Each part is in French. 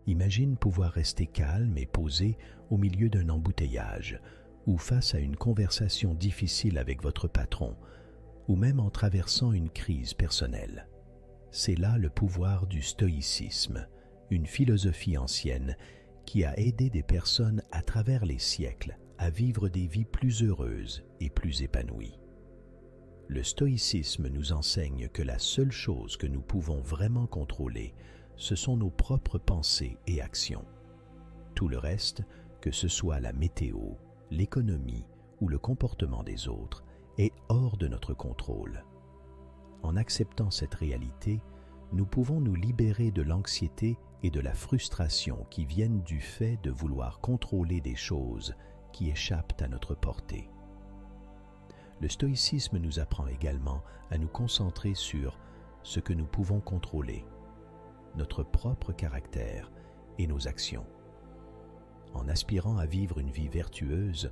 Imagine pouvoir rester calme et posé au milieu d'un embouteillage ou face à une conversation difficile avec votre patron ou même en traversant une crise personnelle. C'est là le pouvoir du stoïcisme, une philosophie ancienne qui a aidé des personnes à travers les siècles à vivre des vies plus heureuses et plus épanouies. Le stoïcisme nous enseigne que la seule chose que nous pouvons vraiment contrôler, ce sont nos propres pensées et actions. Tout le reste, que ce soit la météo, l'économie ou le comportement des autres, est hors de notre contrôle. En acceptant cette réalité, nous pouvons nous libérer de l'anxiété et de la frustration qui viennent du fait de vouloir contrôler des choses qui échappent à notre portée. Le stoïcisme nous apprend également à nous concentrer sur ce que nous pouvons contrôler, notre propre caractère et nos actions. En aspirant à vivre une vie vertueuse,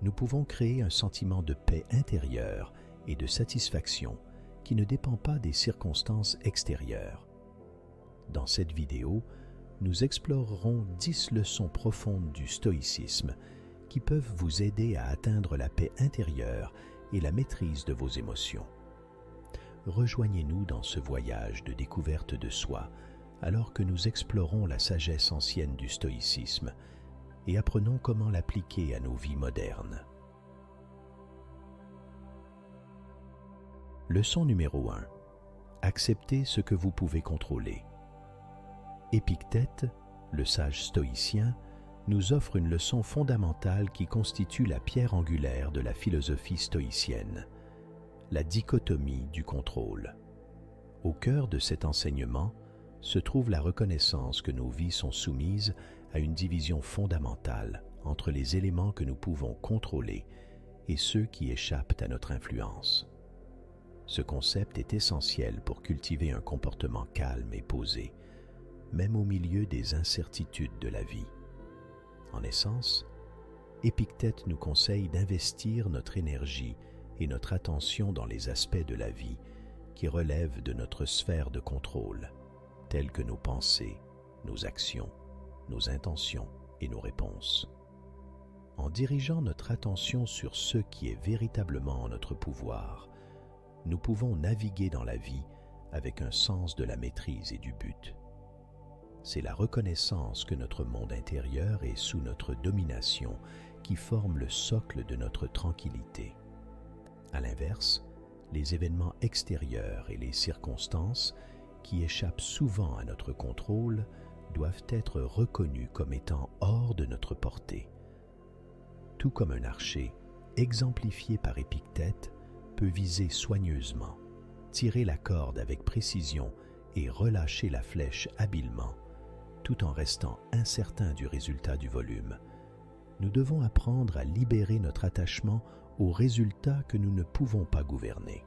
nous pouvons créer un sentiment de paix intérieure et de satisfaction qui ne dépend pas des circonstances extérieures. Dans cette vidéo, nous explorerons 10 leçons profondes du stoïcisme qui peuvent vous aider à atteindre la paix intérieure et la maîtrise de vos émotions. Rejoignez-nous dans ce voyage de découverte de soi alors que nous explorons la sagesse ancienne du stoïcisme et apprenons comment l'appliquer à nos vies modernes. Leçon numéro 1. Acceptez ce que vous pouvez contrôler. Épictète, le sage stoïcien, nous offre une leçon fondamentale qui constitue la pierre angulaire de la philosophie stoïcienne, la dichotomie du contrôle. Au cœur de cet enseignement se trouve la reconnaissance que nos vies sont soumises à une division fondamentale entre les éléments que nous pouvons contrôler et ceux qui échappent à notre influence. Ce concept est essentiel pour cultiver un comportement calme et posé, même au milieu des incertitudes de la vie. En essence, Épictète nous conseille d'investir notre énergie et notre attention dans les aspects de la vie qui relèvent de notre sphère de contrôle, tels que nos pensées, nos actions, nos intentions et nos réponses. En dirigeant notre attention sur ce qui est véritablement en notre pouvoir, nous pouvons naviguer dans la vie avec un sens de la maîtrise et du but. C'est la reconnaissance que notre monde intérieur est sous notre domination qui forme le socle de notre tranquillité. À l'inverse, les événements extérieurs et les circonstances qui échappent souvent à notre contrôle doivent être reconnus comme étant hors de notre portée. Tout comme un archer, exemplifié par Épictète, peut viser soigneusement, tirer la corde avec précision et relâcher la flèche habilement, tout en restant incertain du résultat du volume. Nous devons apprendre à libérer notre attachement aux résultats que nous ne pouvons pas gouverner.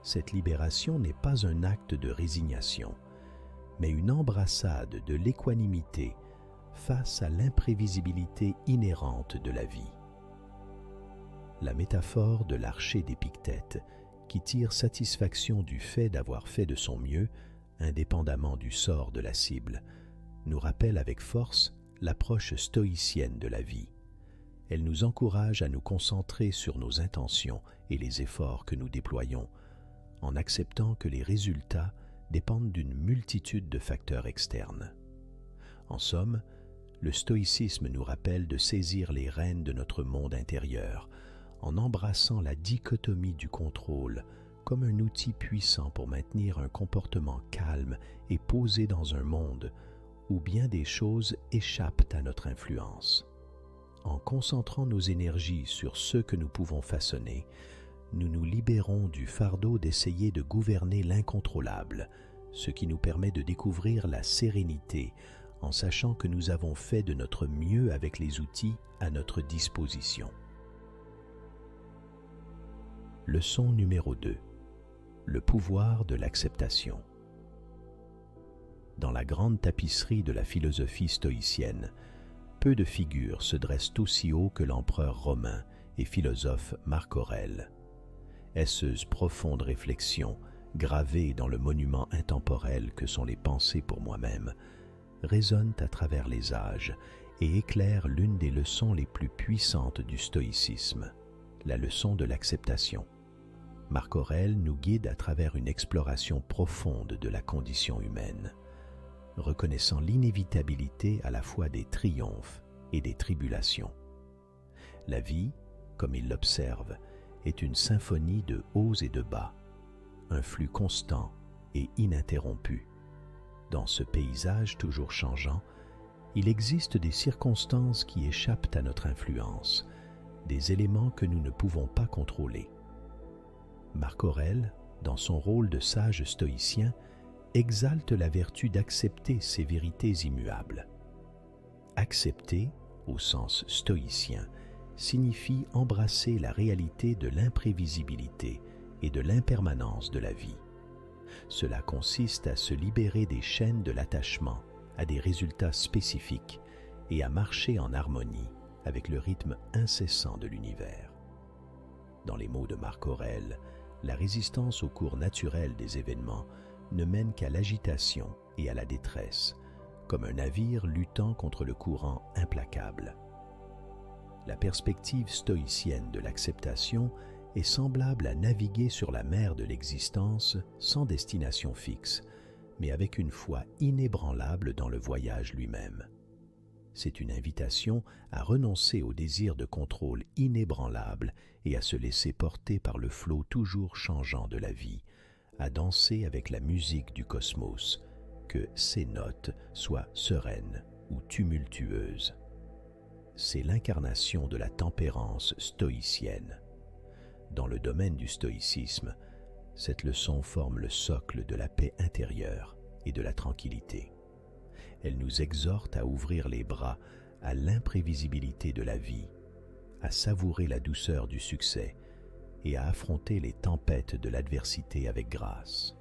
Cette libération n'est pas un acte de résignation, mais une embrassade de l'équanimité face à l'imprévisibilité inhérente de la vie. La métaphore de l'archer d'Épictète, qui tire satisfaction du fait d'avoir fait de son mieux, indépendamment du sort de la cible, nous rappelle avec force l'approche stoïcienne de la vie. Elle nous encourage à nous concentrer sur nos intentions et les efforts que nous déployons, en acceptant que les résultats dépendent d'une multitude de facteurs externes. En somme, le stoïcisme nous rappelle de saisir les rênes de notre monde intérieur, en embrassant la dichotomie du contrôle comme un outil puissant pour maintenir un comportement calme et posé dans un monde où bien des choses échappent à notre influence. En concentrant nos énergies sur ce que nous pouvons façonner, nous nous libérons du fardeau d'essayer de gouverner l'incontrôlable, ce qui nous permet de découvrir la sérénité en sachant que nous avons fait de notre mieux avec les outils à notre disposition. Leçon numéro 2. Le pouvoir de l'acceptation. Dans la grande tapisserie de la philosophie stoïcienne, peu de figures se dressent aussi haut que l'empereur romain et philosophe Marc Aurèle. Est-ce profonde réflexion, gravée dans le monument intemporel que sont les pensées pour moi-même, résonnent à travers les âges et éclairent l'une des leçons les plus puissantes du stoïcisme, la leçon de l'acceptation. Marc Aurèle nous guide à travers une exploration profonde de la condition humaine, reconnaissant l'inévitabilité à la fois des triomphes et des tribulations. La vie, comme il l'observe, est une symphonie de hauts et de bas, un flux constant et ininterrompu. Dans ce paysage toujours changeant, il existe des circonstances qui échappent à notre influence, des éléments que nous ne pouvons pas contrôler. Marc Aurèle, dans son rôle de sage stoïcien, exalte la vertu d'accepter ces vérités immuables. Accepter, au sens stoïcien, signifie embrasser la réalité de l'imprévisibilité et de l'impermanence de la vie. Cela consiste à se libérer des chaînes de l'attachement à des résultats spécifiques et à marcher en harmonie avec le rythme incessant de l'univers. Dans les mots de Marc Aurèle, la résistance au cours naturel des événements ne mène qu'à l'agitation et à la détresse, comme un navire luttant contre le courant implacable. La perspective stoïcienne de l'acceptation est semblable à naviguer sur la mer de l'existence sans destination fixe, mais avec une foi inébranlable dans le voyage lui-même. C'est une invitation à renoncer au désir de contrôle inébranlable et à se laisser porter par le flot toujours changeant de la vie, à danser avec la musique du cosmos, que ses notes soient sereines ou tumultueuses. C'est l'incarnation de la tempérance stoïcienne. Dans le domaine du stoïcisme, cette leçon forme le socle de la paix intérieure et de la tranquillité. Elle nous exhorte à ouvrir les bras à l'imprévisibilité de la vie, à savourer la douceur du succès et à affronter les tempêtes de l'adversité avec grâce.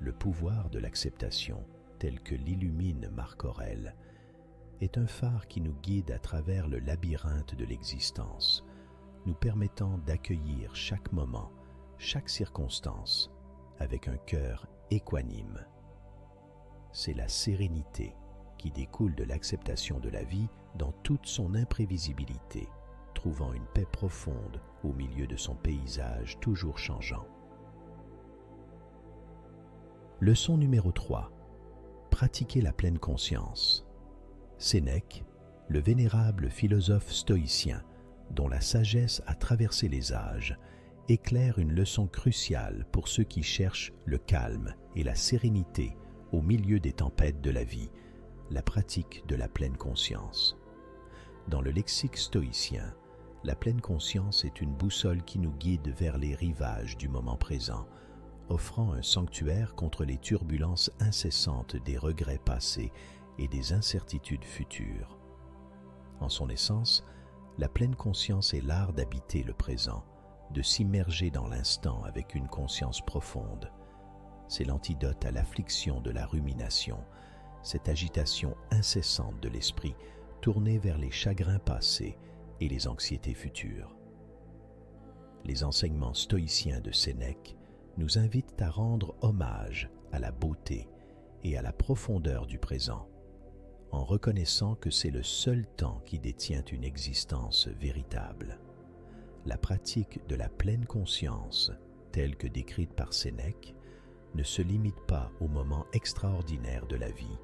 Le pouvoir de l'acceptation, tel que l'illumine Marc Aurèle, est un phare qui nous guide à travers le labyrinthe de l'existence, nous permettant d'accueillir chaque moment, chaque circonstance, avec un cœur équanime. C'est la sérénité qui découle de l'acceptation de la vie dans toute son imprévisibilité, trouvant une paix profonde au milieu de son paysage toujours changeant. Leçon numéro 3. Pratiquer la pleine conscience. Sénèque, le vénérable philosophe stoïcien, dont la sagesse a traversé les âges, éclaire une leçon cruciale pour ceux qui cherchent le calme et la sérénité au milieu des tempêtes de la vie, la pratique de la pleine conscience. Dans le lexique stoïcien, la pleine conscience est une boussole qui nous guide vers les rivages du moment présent, offrant un sanctuaire contre les turbulences incessantes des regrets passés et des incertitudes futures. En son essence, la pleine conscience est l'art d'habiter le présent, de s'immerger dans l'instant avec une conscience profonde. C'est l'antidote à l'affliction de la rumination, cette agitation incessante de l'esprit tournée vers les chagrins passés et les anxiétés futures. Les enseignements stoïciens de Sénèque nous invitent à rendre hommage à la beauté et à la profondeur du présent, en reconnaissant que c'est le seul temps qui détient une existence véritable. La pratique de la pleine conscience, telle que décrite par Sénèque, ne se limite pas aux moments extraordinaires de la vie,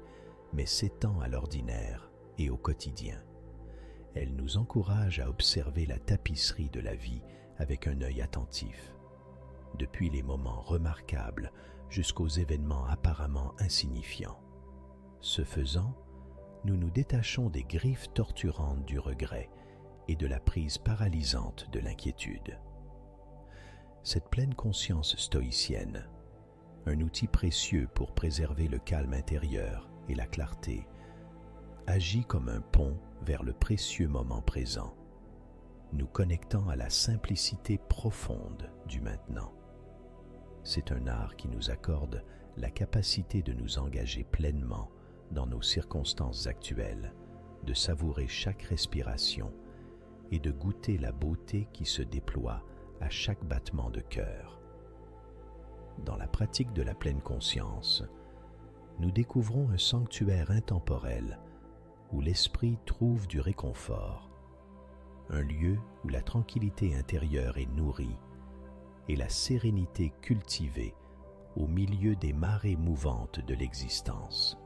mais s'étend à l'ordinaire et au quotidien. Elle nous encourage à observer la tapisserie de la vie avec un œil attentif, depuis les moments remarquables jusqu'aux événements apparemment insignifiants. Ce faisant, nous nous détachons des griffes torturantes du regret et de la prise paralysante de l'inquiétude. Cette pleine conscience stoïcienne, un outil précieux pour préserver le calme intérieur et la clarté, agit comme un pont vers le précieux moment présent, nous connectant à la simplicité profonde du maintenant. C'est un art qui nous accorde la capacité de nous engager pleinement dans nos circonstances actuelles, de savourer chaque respiration et de goûter la beauté qui se déploie à chaque battement de cœur. Dans la pratique de la pleine conscience, nous découvrons un sanctuaire intemporel où l'esprit trouve du réconfort, un lieu où la tranquillité intérieure est nourrie et la sérénité cultivée au milieu des marées mouvantes de l'existence.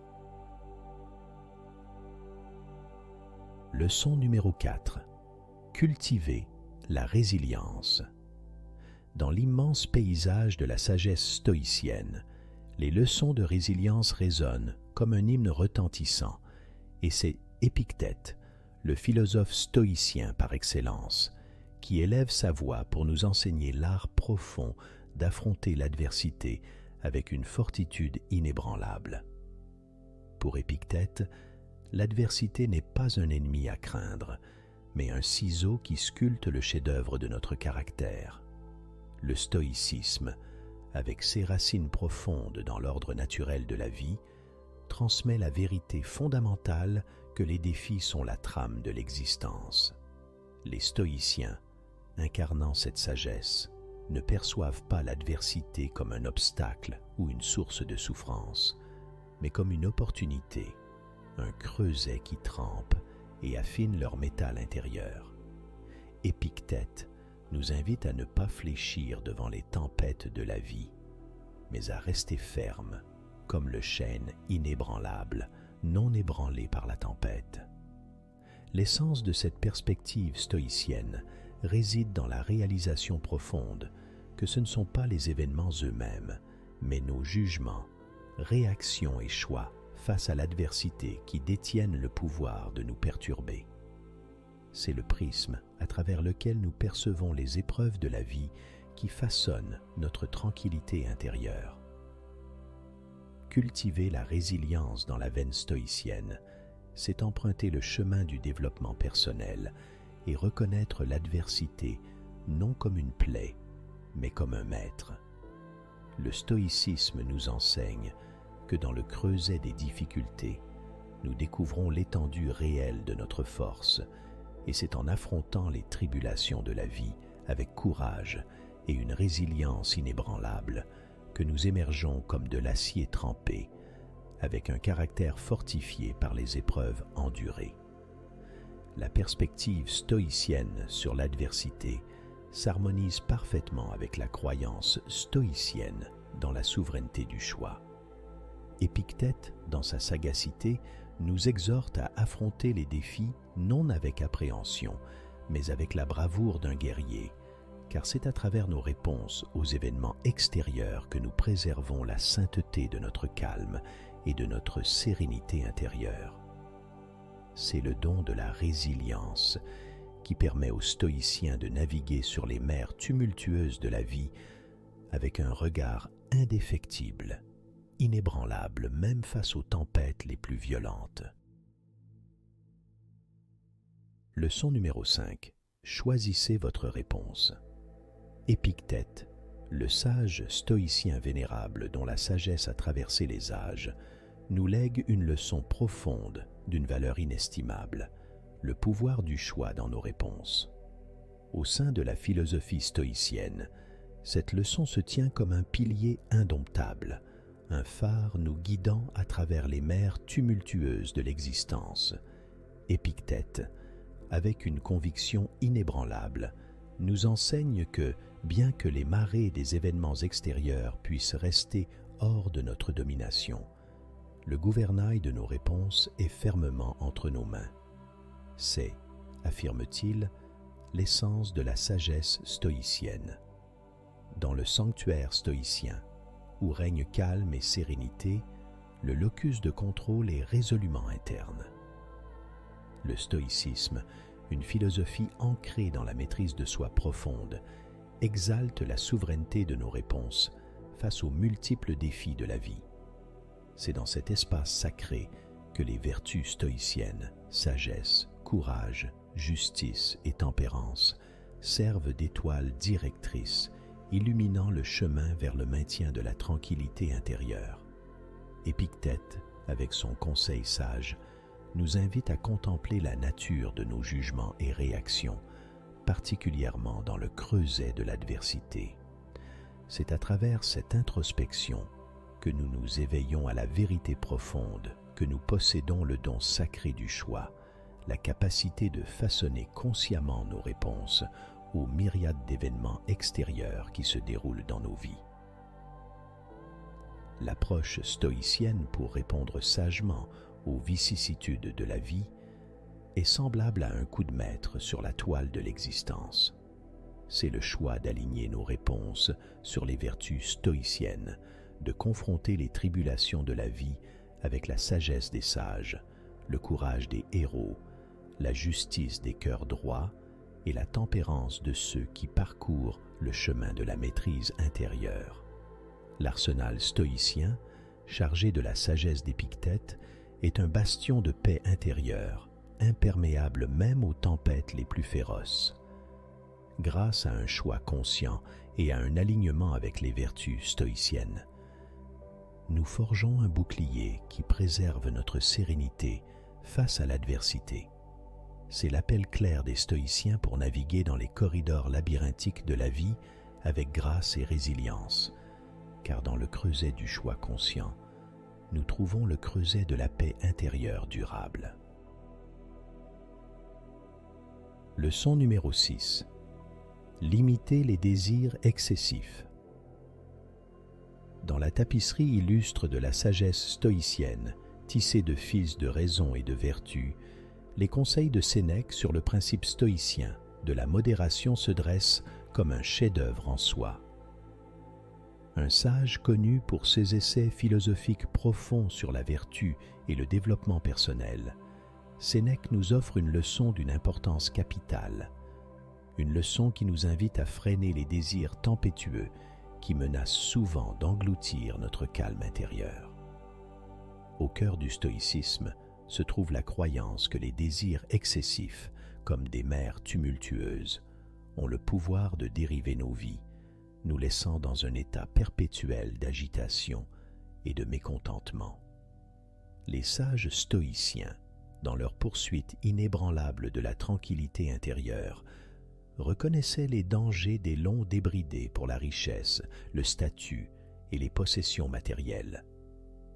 Leçon numéro 4. Cultiver la résilience. Dans l'immense paysage de la sagesse stoïcienne, les leçons de résilience résonnent comme un hymne retentissant, et c'est Épictète, le philosophe stoïcien par excellence, qui élève sa voix pour nous enseigner l'art profond d'affronter l'adversité avec une fortitude inébranlable. Pour Épictète, l'adversité n'est pas un ennemi à craindre, mais un ciseau qui sculpte le chef-d'œuvre de notre caractère. Le stoïcisme, avec ses racines profondes dans l'ordre naturel de la vie, transmet la vérité fondamentale que les défis sont la trame de l'existence. Les stoïciens, incarnant cette sagesse, ne perçoivent pas l'adversité comme un obstacle ou une source de souffrance, mais comme une opportunité, un creuset qui trempe et affine leur métal intérieur. Épictète nous invite à ne pas fléchir devant les tempêtes de la vie, mais à rester ferme, comme le chêne inébranlable, non ébranlé par la tempête. L'essence de cette perspective stoïcienne réside dans la réalisation profonde que ce ne sont pas les événements eux-mêmes, mais nos jugements, réactions et choix face à l'adversité qui détiennent le pouvoir de nous perturber. C'est le prisme à travers lequel nous percevons les épreuves de la vie qui façonnent notre tranquillité intérieure. Cultiver la résilience dans la veine stoïcienne, c'est emprunter le chemin du développement personnel et reconnaître l'adversité non comme une plaie, mais comme un maître. Le stoïcisme nous enseigne que dans le creuset des difficultés, nous découvrons l'étendue réelle de notre force, et c'est en affrontant les tribulations de la vie avec courage et une résilience inébranlable que nous émergeons comme de l'acier trempé, avec un caractère fortifié par les épreuves endurées. La perspective stoïcienne sur l'adversité s'harmonise parfaitement avec la croyance stoïcienne dans la souveraineté du choix. Épictète, dans sa sagacité, nous exhorte à affronter les défis non avec appréhension, mais avec la bravoure d'un guerrier, car c'est à travers nos réponses aux événements extérieurs que nous préservons la sainteté de notre calme et de notre sérénité intérieure. C'est le don de la résilience qui permet aux stoïciens de naviguer sur les mers tumultueuses de la vie avec un regard indéfectible, inébranlable même face aux tempêtes les plus violentes. Leçon numéro 5. Choisissez votre réponse. Épictète, le sage stoïcien vénérable dont la sagesse a traversé les âges, nous lègue une leçon profonde d'une valeur inestimable, le pouvoir du choix dans nos réponses. Au sein de la philosophie stoïcienne, cette leçon se tient comme un pilier indomptable, un phare nous guidant à travers les mers tumultueuses de l'existence. Épictète, avec une conviction inébranlable, nous enseigne que, bien que les marées des événements extérieurs puissent rester hors de notre domination, le gouvernail de nos réponses est fermement entre nos mains. C'est, affirme-t-il, l'essence de la sagesse stoïcienne. Dans le sanctuaire stoïcien, où règne calme et sérénité, le locus de contrôle est résolument interne. Le stoïcisme, une philosophie ancrée dans la maîtrise de soi profonde, exalte la souveraineté de nos réponses face aux multiples défis de la vie. C'est dans cet espace sacré que les vertus stoïciennes, sagesse, courage, justice et tempérance, servent d'étoiles directrices, illuminant le chemin vers le maintien de la tranquillité intérieure. Épictète, avec son conseil sage, nous invite à contempler la nature de nos jugements et réactions, particulièrement dans le creuset de l'adversité. C'est à travers cette introspection que nous nous éveillons à la vérité profonde, que nous possédons le don sacré du choix, la capacité de façonner consciemment nos réponses aux myriades d'événements extérieurs qui se déroulent dans nos vies. L'approche stoïcienne pour répondre sagement aux vicissitudes de la vie est semblable à un coup de maître sur la toile de l'existence. C'est le choix d'aligner nos réponses sur les vertus stoïciennes, de confronter les tribulations de la vie avec la sagesse des sages, le courage des héros, la justice des cœurs droits et la tempérance de ceux qui parcourent le chemin de la maîtrise intérieure. L'arsenal stoïcien, chargé de la sagesse d'Épictète, est un bastion de paix intérieure, imperméable même aux tempêtes les plus féroces. Grâce à un choix conscient et à un alignement avec les vertus stoïciennes, nous forgeons un bouclier qui préserve notre sérénité face à l'adversité. C'est l'appel clair des stoïciens pour naviguer dans les corridors labyrinthiques de la vie avec grâce et résilience, car dans le creuset du choix conscient, nous trouvons le creuset de la paix intérieure durable. Leçon numéro 6. Limiter les désirs excessifs. Dans la tapisserie illustre de la sagesse stoïcienne, tissée de fils de raison et de vertu, les conseils de Sénèque sur le principe stoïcien de la modération se dressent comme un chef-d'œuvre en soi. Un sage connu pour ses essais philosophiques profonds sur la vertu et le développement personnel, Sénèque nous offre une leçon d'une importance capitale, une leçon qui nous invite à freiner les désirs tempétueux qui menacent souvent d'engloutir notre calme intérieur. Au cœur du stoïcisme se trouve la croyance que les désirs excessifs, comme des mers tumultueuses, ont le pouvoir de dériver nos vies, nous laissant dans un état perpétuel d'agitation et de mécontentement. Les sages stoïciens, dans leur poursuite inébranlable de la tranquillité intérieure, reconnaissaient les dangers des longs débridés pour la richesse, le statut et les possessions matérielles,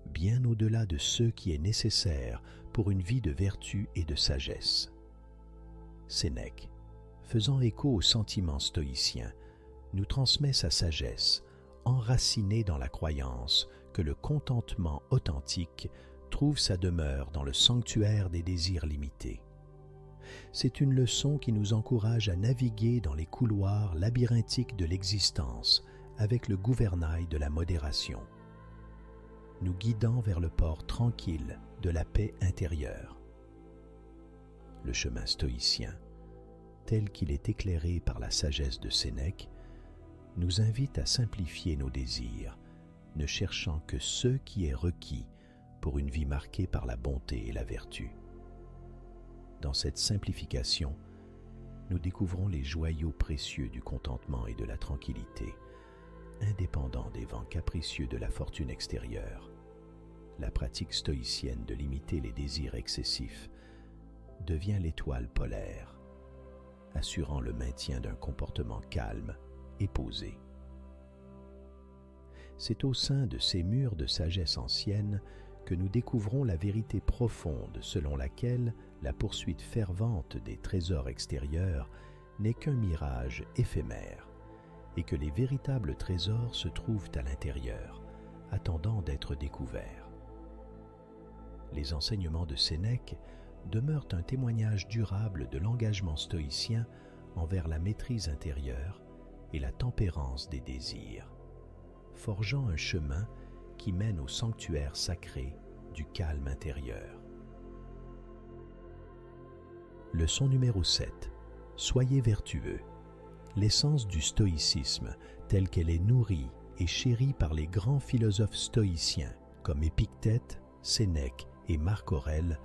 bien au-delà de ce qui est nécessaire pour une vie de vertu et de sagesse. Sénèque, faisant écho aux sentiments stoïciens, nous transmet sa sagesse, enracinée dans la croyance que le contentement authentique trouve sa demeure dans le sanctuaire des désirs limités. C'est une leçon qui nous encourage à naviguer dans les couloirs labyrinthiques de l'existence avec le gouvernail de la modération, nous guidant vers le port tranquille de la paix intérieure. Le chemin stoïcien, tel qu'il est éclairé par la sagesse de Sénèque, nous invite à simplifier nos désirs, ne cherchant que ce qui est requis pour une vie marquée par la bonté et la vertu. Dans cette simplification, nous découvrons les joyaux précieux du contentement et de la tranquillité, indépendants des vents capricieux de la fortune extérieure. La pratique stoïcienne de limiter les désirs excessifs devient l'étoile polaire, assurant le maintien d'un comportement calme et posé. C'est au sein de ces murs de sagesse ancienne que nous découvrons la vérité profonde selon laquelle la poursuite fervente des trésors extérieurs n'est qu'un mirage éphémère et que les véritables trésors se trouvent à l'intérieur, attendant d'être découverts. Les enseignements de Sénèque demeurent un témoignage durable de l'engagement stoïcien envers la maîtrise intérieure et la tempérance des désirs, forgeant un chemin qui mène au sanctuaire sacré du calme intérieur. Leçon numéro 7. Soyez vertueux. L'essence du stoïcisme, telle qu'elle est nourrie et chérie par les grands philosophes stoïciens comme Épictète, Sénèque et Marc Aurèle,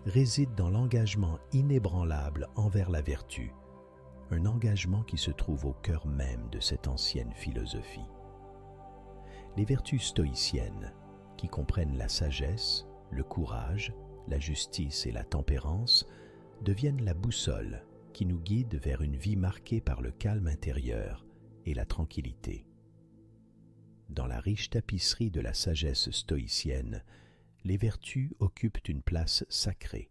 réside dans l'engagement inébranlable envers la vertu, un engagement qui se trouve au cœur même de cette ancienne philosophie. Les vertus stoïciennes, qui comprennent la sagesse, le courage, la justice et la tempérance, deviennent la boussole qui nous guide vers une vie marquée par le calme intérieur et la tranquillité. Dans la riche tapisserie de la sagesse stoïcienne, les vertus occupent une place sacrée.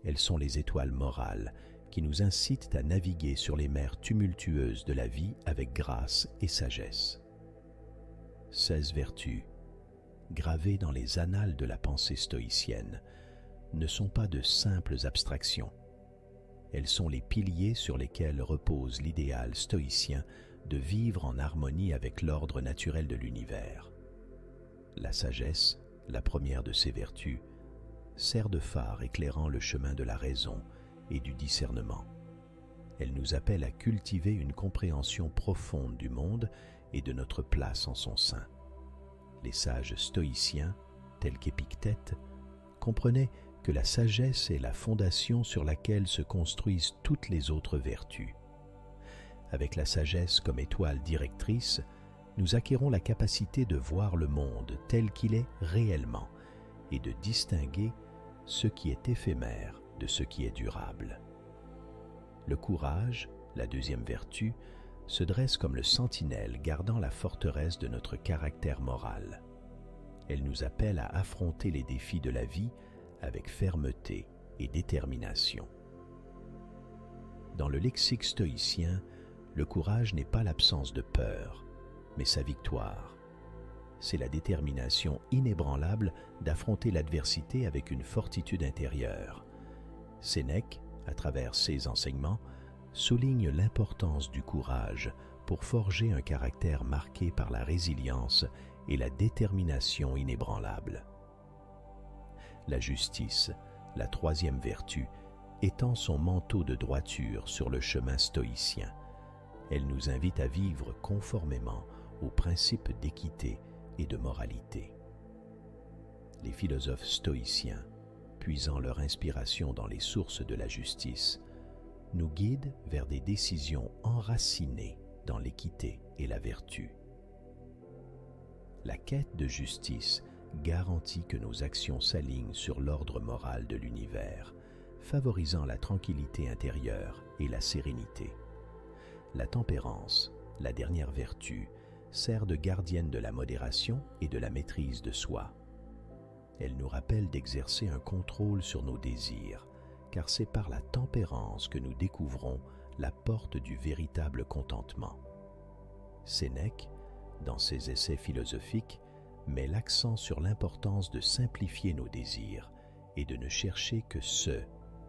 Elles sont les étoiles morales qui nous incitent à naviguer sur les mers tumultueuses de la vie avec grâce et sagesse. 16 vertus, gravées dans les annales de la pensée stoïcienne, ne sont pas de simples abstractions. Elles sont les piliers sur lesquels repose l'idéal stoïcien de vivre en harmonie avec l'ordre naturel de l'univers. La sagesse, la première de ces vertus, sert de phare éclairant le chemin de la raison et du discernement. Elle nous appelle à cultiver une compréhension profonde du monde et de notre place en son sein. Les sages stoïciens, tels qu'Épictète, comprenaient que la sagesse est la fondation sur laquelle se construisent toutes les autres vertus. Avec la sagesse comme étoile directrice, nous acquérons la capacité de voir le monde tel qu'il est réellement et de distinguer ce qui est éphémère de ce qui est durable. Le courage, la deuxième vertu, se dresse comme le sentinelle gardant la forteresse de notre caractère moral. Elle nous appelle à affronter les défis de la vie avec fermeté et détermination. Dans le lexique stoïcien, le courage n'est pas l'absence de peur, mais sa victoire. C'est la détermination inébranlable d'affronter l'adversité avec une fortitude intérieure. Sénèque, à travers ses enseignements, souligne l'importance du courage pour forger un caractère marqué par la résilience et la détermination inébranlable. La justice, la troisième vertu, étend son manteau de droiture sur le chemin stoïcien. Elle nous invite à vivre conformément aux principes d'équité et de moralité. Les philosophes stoïciens, puisant leur inspiration dans les sources de la justice, nous guident vers des décisions enracinées dans l'équité et la vertu. La quête de justice garantit que nos actions s'alignent sur l'ordre moral de l'univers, favorisant la tranquillité intérieure et la sérénité. La tempérance, la dernière vertu, sert de gardienne de la modération et de la maîtrise de soi. Elle nous rappelle d'exercer un contrôle sur nos désirs, car c'est par la tempérance que nous découvrons la porte du véritable contentement. Sénèque, dans ses essais philosophiques, met l'accent sur l'importance de simplifier nos désirs et de ne chercher que ce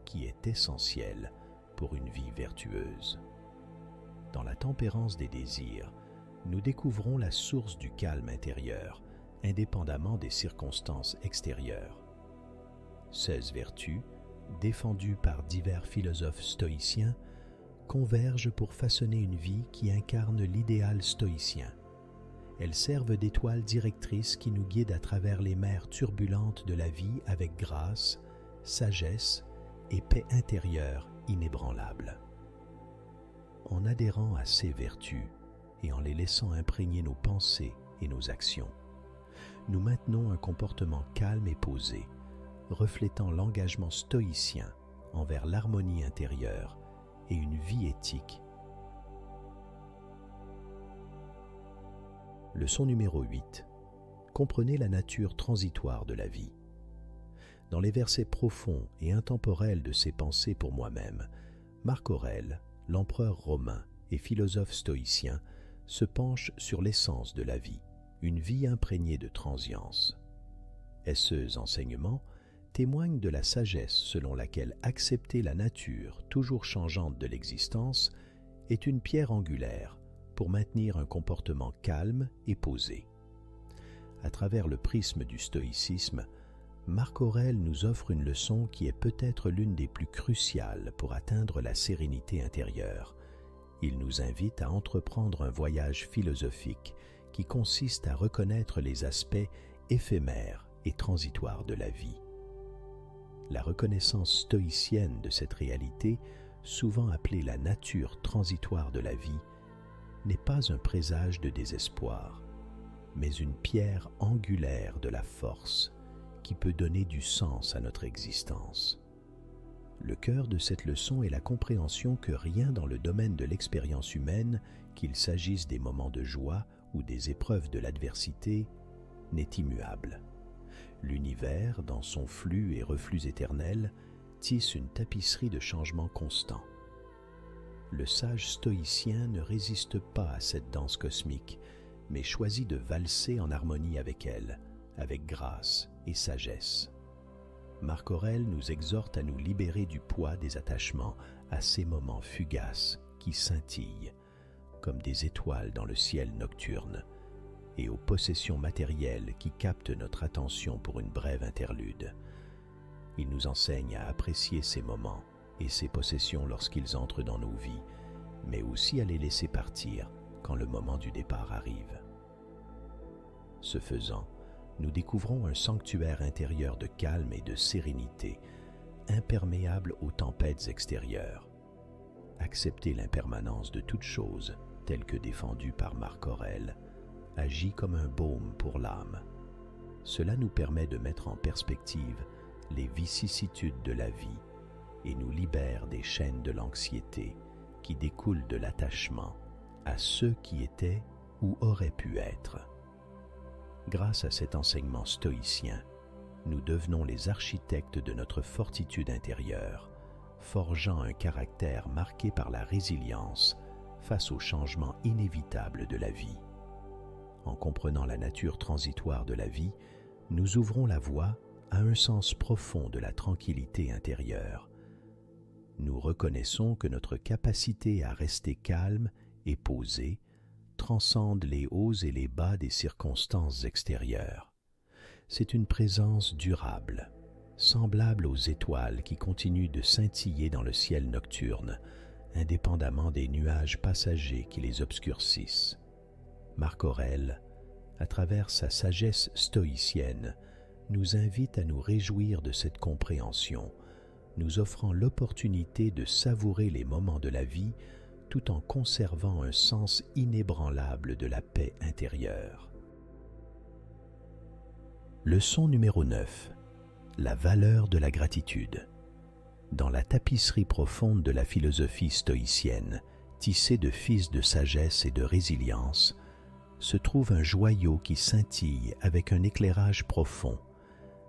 qui est essentiel pour une vie vertueuse. Dans la tempérance des désirs, nous découvrons la source du calme intérieur, indépendamment des circonstances extérieures. 16 vertus, défendues par divers philosophes stoïciens, convergent pour façonner une vie qui incarne l'idéal stoïcien. Elles servent d'étoiles directrices qui nous guident à travers les mers turbulentes de la vie avec grâce, sagesse et paix intérieure inébranlable. En adhérant à ces vertus et en les laissant imprégner nos pensées et nos actions, nous maintenons un comportement calme et posé, reflétant l'engagement stoïcien envers l'harmonie intérieure et une vie éthique. Leçon numéro 8. Comprenez la nature transitoire de la vie. Dans les versets profonds et intemporels de ses pensées pour moi-même, Marc Aurèle, l'empereur romain et philosophe stoïcien, se penche sur l'essence de la vie, une vie imprégnée de transience. Ces enseignements témoignent de la sagesse selon laquelle accepter la nature toujours changeante de l'existence est une pierre angulaire pour maintenir un comportement calme et posé. À travers le prisme du stoïcisme, Marc Aurèle nous offre une leçon qui est peut-être l'une des plus cruciales pour atteindre la sérénité intérieure. Il nous invite à entreprendre un voyage philosophique qui consiste à reconnaître les aspects éphémères et transitoires de la vie. La reconnaissance stoïcienne de cette réalité, souvent appelée la nature transitoire de la vie, n'est pas un présage de désespoir, mais une pierre angulaire de la force qui peut donner du sens à notre existence. Le cœur de cette leçon est la compréhension que rien dans le domaine de l'expérience humaine, qu'il s'agisse des moments de joie ou des épreuves de l'adversité n'est immuable. L'univers, dans son flux et reflux éternel, tisse une tapisserie de changements constants. Le sage stoïcien ne résiste pas à cette danse cosmique, mais choisit de valser en harmonie avec elle, avec grâce et sagesse. Marc Aurèle nous exhorte à nous libérer du poids des attachements à ces moments fugaces qui scintillent, comme des étoiles dans le ciel nocturne, et aux possessions matérielles qui captent notre attention pour une brève interlude. Il nous enseigne à apprécier ces moments et ces possessions lorsqu'ils entrent dans nos vies, mais aussi à les laisser partir quand le moment du départ arrive. Ce faisant, nous découvrons un sanctuaire intérieur de calme et de sérénité, imperméable aux tempêtes extérieures. Accepter l'impermanence de toute chose, telle que défendue par Marc Aurèle, agit comme un baume pour l'âme. Cela nous permet de mettre en perspective les vicissitudes de la vie et nous libère des chaînes de l'anxiété qui découlent de l'attachement à ceux qui étaient ou auraient pu être. Grâce à cet enseignement stoïcien, nous devenons les architectes de notre fortitude intérieure, forgeant un caractère marqué par la résilience face aux changements inévitables de la vie. En comprenant la nature transitoire de la vie, nous ouvrons la voie à un sens profond de la tranquillité intérieure. Nous reconnaissons que notre capacité à rester calme et posé transcende les hauts et les bas des circonstances extérieures. C'est une présence durable, semblable aux étoiles qui continuent de scintiller dans le ciel nocturne, indépendamment des nuages passagers qui les obscurcissent. Marc Aurèle, à travers sa sagesse stoïcienne, nous invite à nous réjouir de cette compréhension, nous offrant l'opportunité de savourer les moments de la vie tout en conservant un sens inébranlable de la paix intérieure. Leçon numéro 9. La valeur de la gratitude. Dans la tapisserie profonde de la philosophie stoïcienne, tissée de fils de sagesse et de résilience, se trouve un joyau qui scintille avec un éclairage profond,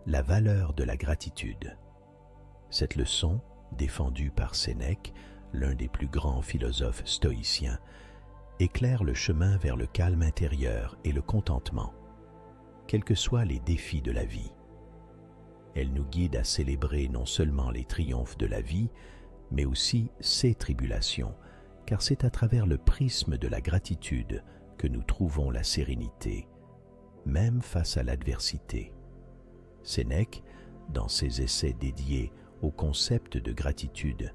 la valeur de la gratitude. Cette leçon, défendue par Sénèque, l'un des plus grands philosophes stoïciens, éclaire le chemin vers le calme intérieur et le contentement, quels que soient les défis de la vie. Elle nous guide à célébrer non seulement les triomphes de la vie, mais aussi ses tribulations, car c'est à travers le prisme de la gratitude que nous trouvons la sérénité, même face à l'adversité. Sénèque, dans ses essais dédiés au concept de gratitude,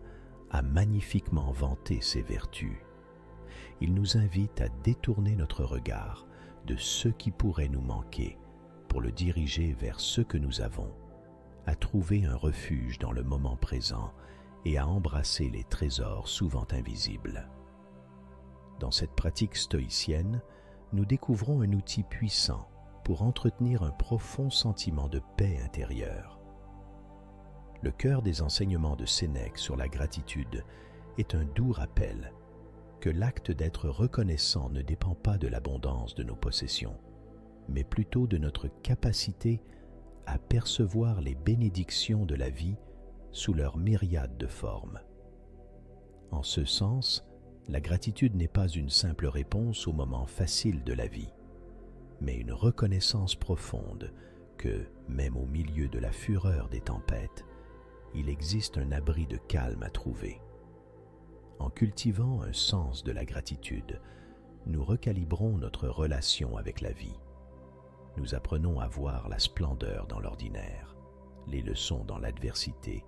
a magnifiquement vanté ses vertus. Il nous invite à détourner notre regard de ce qui pourrait nous manquer pour le diriger vers ce que nous avons, à trouver un refuge dans le moment présent et à embrasser les trésors souvent invisibles. Dans cette pratique stoïcienne, nous découvrons un outil puissant pour entretenir un profond sentiment de paix intérieure. Le cœur des enseignements de Sénèque sur la gratitude est un doux rappel que l'acte d'être reconnaissant ne dépend pas de l'abondance de nos possessions, mais plutôt de notre capacité à percevoir les bénédictions de la vie sous leur myriade de formes. En ce sens, la gratitude n'est pas une simple réponse aux moments faciles de la vie, mais une reconnaissance profonde que, même au milieu de la fureur des tempêtes, il existe un abri de calme à trouver. En cultivant un sens de la gratitude, nous recalibrons notre relation avec la vie. Nous apprenons à voir la splendeur dans l'ordinaire, les leçons dans l'adversité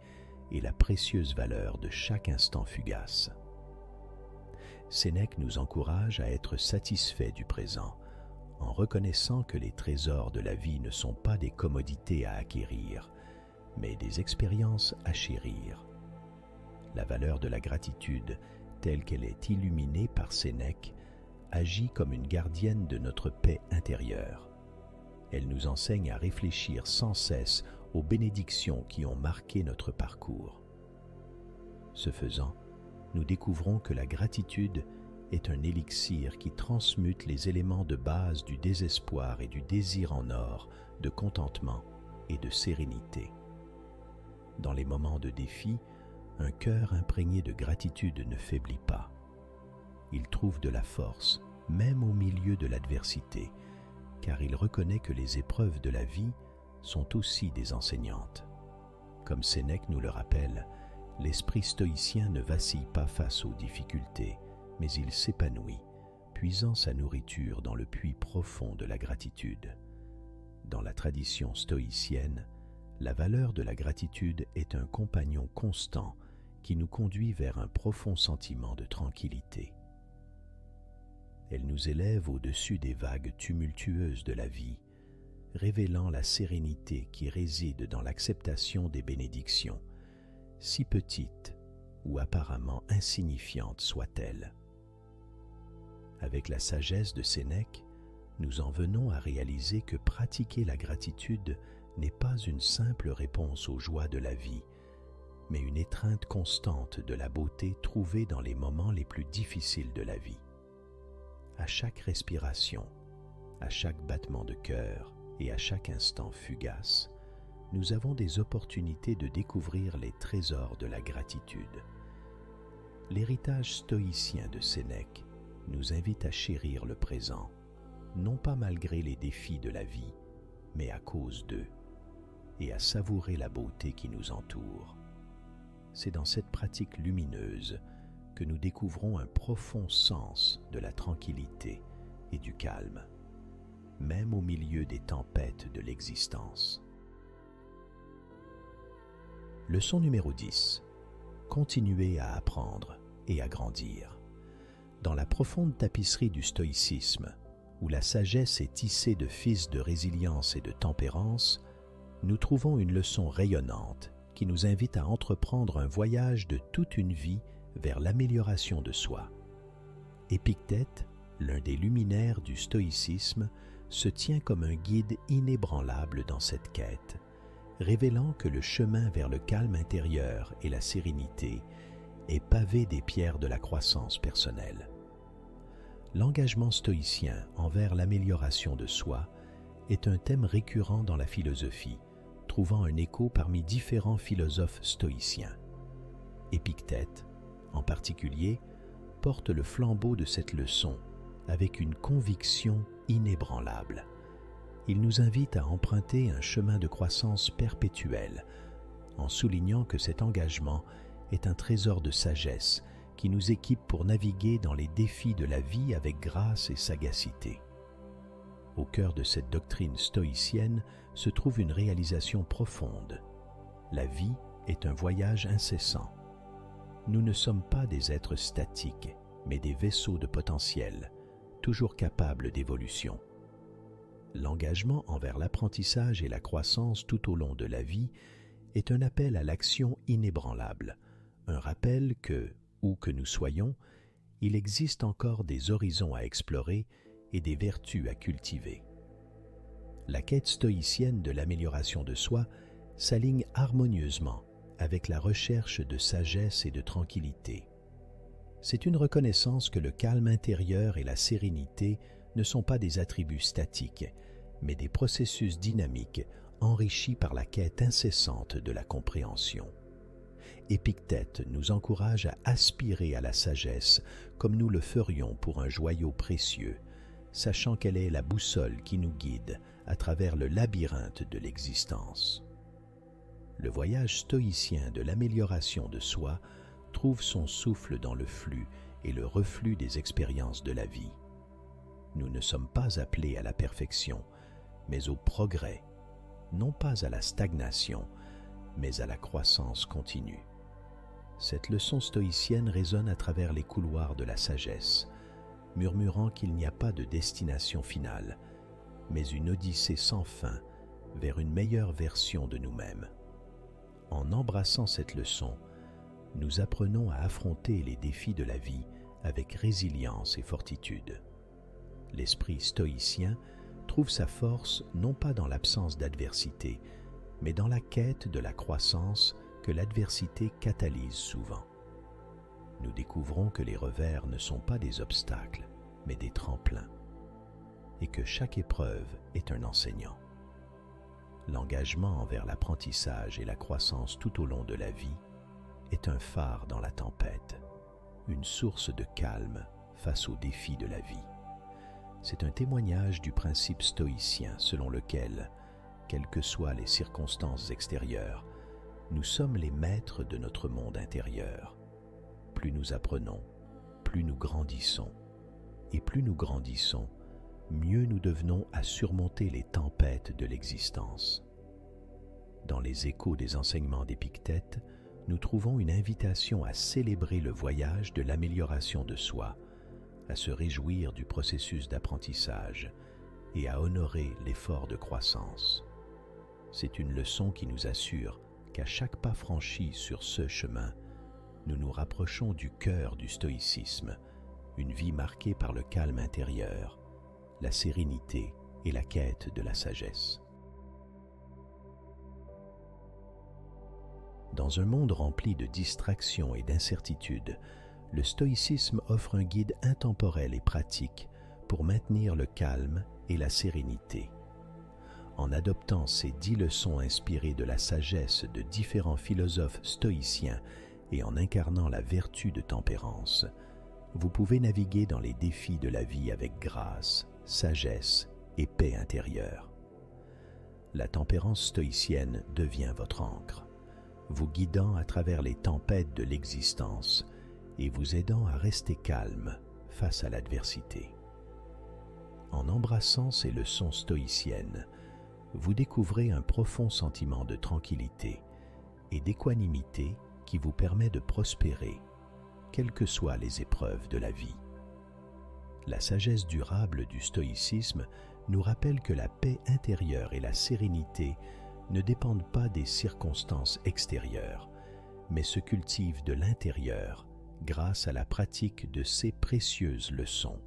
et la précieuse valeur de chaque instant fugace. Sénèque nous encourage à être satisfaits du présent, en reconnaissant que les trésors de la vie ne sont pas des commodités à acquérir, mais des expériences à chérir. La valeur de la gratitude, telle qu'elle est illuminée par Sénèque, agit comme une gardienne de notre paix intérieure. Elle nous enseigne à réfléchir sans cesse aux bénédictions qui ont marqué notre parcours. Ce faisant, nous découvrons que la gratitude est un élixir qui transmute les éléments de base du désespoir et du désir en or de contentement et de sérénité. Dans les moments de défi, un cœur imprégné de gratitude ne faiblit pas. Il trouve de la force, même au milieu de l'adversité, car il reconnaît que les épreuves de la vie sont aussi des enseignantes. Comme Sénèque nous le rappelle, l'esprit stoïcien ne vacille pas face aux difficultés, mais il s'épanouit, puisant sa nourriture dans le puits profond de la gratitude. Dans la tradition stoïcienne, la valeur de la gratitude est un compagnon constant qui nous conduit vers un profond sentiment de tranquillité. Elle nous élève au-dessus des vagues tumultueuses de la vie, révélant la sérénité qui réside dans l'acceptation des bénédictions, si petites ou apparemment insignifiantes soient-elles. Avec la sagesse de Sénèque, nous en venons à réaliser que pratiquer la gratitude n'est pas une simple réponse aux joies de la vie, mais une étreinte constante de la beauté trouvée dans les moments les plus difficiles de la vie. À chaque respiration, à chaque battement de cœur et à chaque instant fugace, nous avons des opportunités de découvrir les trésors de la gratitude. L'héritage stoïcien de Sénèque nous invite à chérir le présent, non pas malgré les défis de la vie, mais à cause d'eux, et à savourer la beauté qui nous entoure. C'est dans cette pratique lumineuse que nous découvrons un profond sens de la tranquillité et du calme, même au milieu des tempêtes de l'existence. Leçon numéro 10. Continuez à apprendre et à grandir. Dans la profonde tapisserie du stoïcisme, où la sagesse est tissée de fils de résilience et de tempérance, nous trouvons une leçon rayonnante qui nous invite à entreprendre un voyage de toute une vie vers l'amélioration de soi. Épictète, l'un des luminaires du stoïcisme, se tient comme un guide inébranlable dans cette quête, révélant que le chemin vers le calme intérieur et la sérénité est pavé des pierres de la croissance personnelle. L'engagement stoïcien envers l'amélioration de soi est un thème récurrent dans la philosophie, trouvant un écho parmi différents philosophes stoïciens. Épictète, en particulier, porte le flambeau de cette leçon avec une conviction inébranlable. Il nous invite à emprunter un chemin de croissance perpétuelle, en soulignant que cet engagement est un trésor de sagesse qui nous équipe pour naviguer dans les défis de la vie avec grâce et sagacité. Au cœur de cette doctrine stoïcienne se trouve une réalisation profonde. La vie est un voyage incessant. Nous ne sommes pas des êtres statiques, mais des vaisseaux de potentiel, toujours capables d'évolution. L'engagement envers l'apprentissage et la croissance tout au long de la vie est un appel à l'action inébranlable, un rappel que, où que nous soyons, il existe encore des horizons à explorer et des vertus à cultiver. La quête stoïcienne de l'amélioration de soi s'aligne harmonieusement avec la recherche de sagesse et de tranquillité. C'est une reconnaissance que le calme intérieur et la sérénité ne sont pas des attributs statiques, mais des processus dynamiques enrichis par la quête incessante de la compréhension. Épictète nous encourage à aspirer à la sagesse comme nous le ferions pour un joyau précieux, sachant qu'elle est la boussole qui nous guide à travers le labyrinthe de l'existence. Le voyage stoïcien de l'amélioration de soi trouve son souffle dans le flux et le reflux des expériences de la vie. Nous ne sommes pas appelés à la perfection, mais au progrès, non pas à la stagnation, mais à la croissance continue. Cette leçon stoïcienne résonne à travers les couloirs de la sagesse, murmurant qu'il n'y a pas de destination finale, mais une odyssée sans fin vers une meilleure version de nous-mêmes. En embrassant cette leçon, nous apprenons à affronter les défis de la vie avec résilience et fortitude. L'esprit stoïcien trouve sa force non pas dans l'absence d'adversité, mais dans la quête de la croissance que l'adversité catalyse souvent. nous découvrons que les revers ne sont pas des obstacles, mais des tremplins, et que chaque épreuve est un enseignant. L'engagement envers l'apprentissage et la croissance tout au long de la vie est un phare dans la tempête, une source de calme face aux défis de la vie. C'est un témoignage du principe stoïcien selon lequel, quelles que soient les circonstances extérieures, nous sommes les maîtres de notre monde intérieur. Plus nous apprenons, plus nous grandissons, et plus nous grandissons, mieux nous devenons à surmonter les tempêtes de l'existence. Dans les échos des enseignements d'Épictète, nous trouvons une invitation à célébrer le voyage de l'amélioration de soi, à se réjouir du processus d'apprentissage et à honorer l'effort de croissance. C'est une leçon qui nous assure qu'à chaque pas franchi sur ce chemin, nous nous rapprochons du cœur du stoïcisme, une vie marquée par le calme intérieur, la sérénité et la quête de la sagesse. Dans un monde rempli de distractions et d'incertitudes, le stoïcisme offre un guide intemporel et pratique pour maintenir le calme et la sérénité. En adoptant ces 10 leçons inspirées de la sagesse de différents philosophes stoïciens et en incarnant la vertu de tempérance, vous pouvez naviguer dans les défis de la vie avec grâce, sagesse et paix intérieure. La tempérance stoïcienne devient votre ancre, vous guidant à travers les tempêtes de l'existence et vous aidant à rester calme face à l'adversité. En embrassant ces leçons stoïciennes, vous découvrez un profond sentiment de tranquillité et d'équanimité qui vous permet de prospérer, quelles que soient les épreuves de la vie. La sagesse durable du stoïcisme nous rappelle que la paix intérieure et la sérénité ne dépendent pas des circonstances extérieures, mais se cultivent de l'intérieur grâce à la pratique de ces précieuses leçons.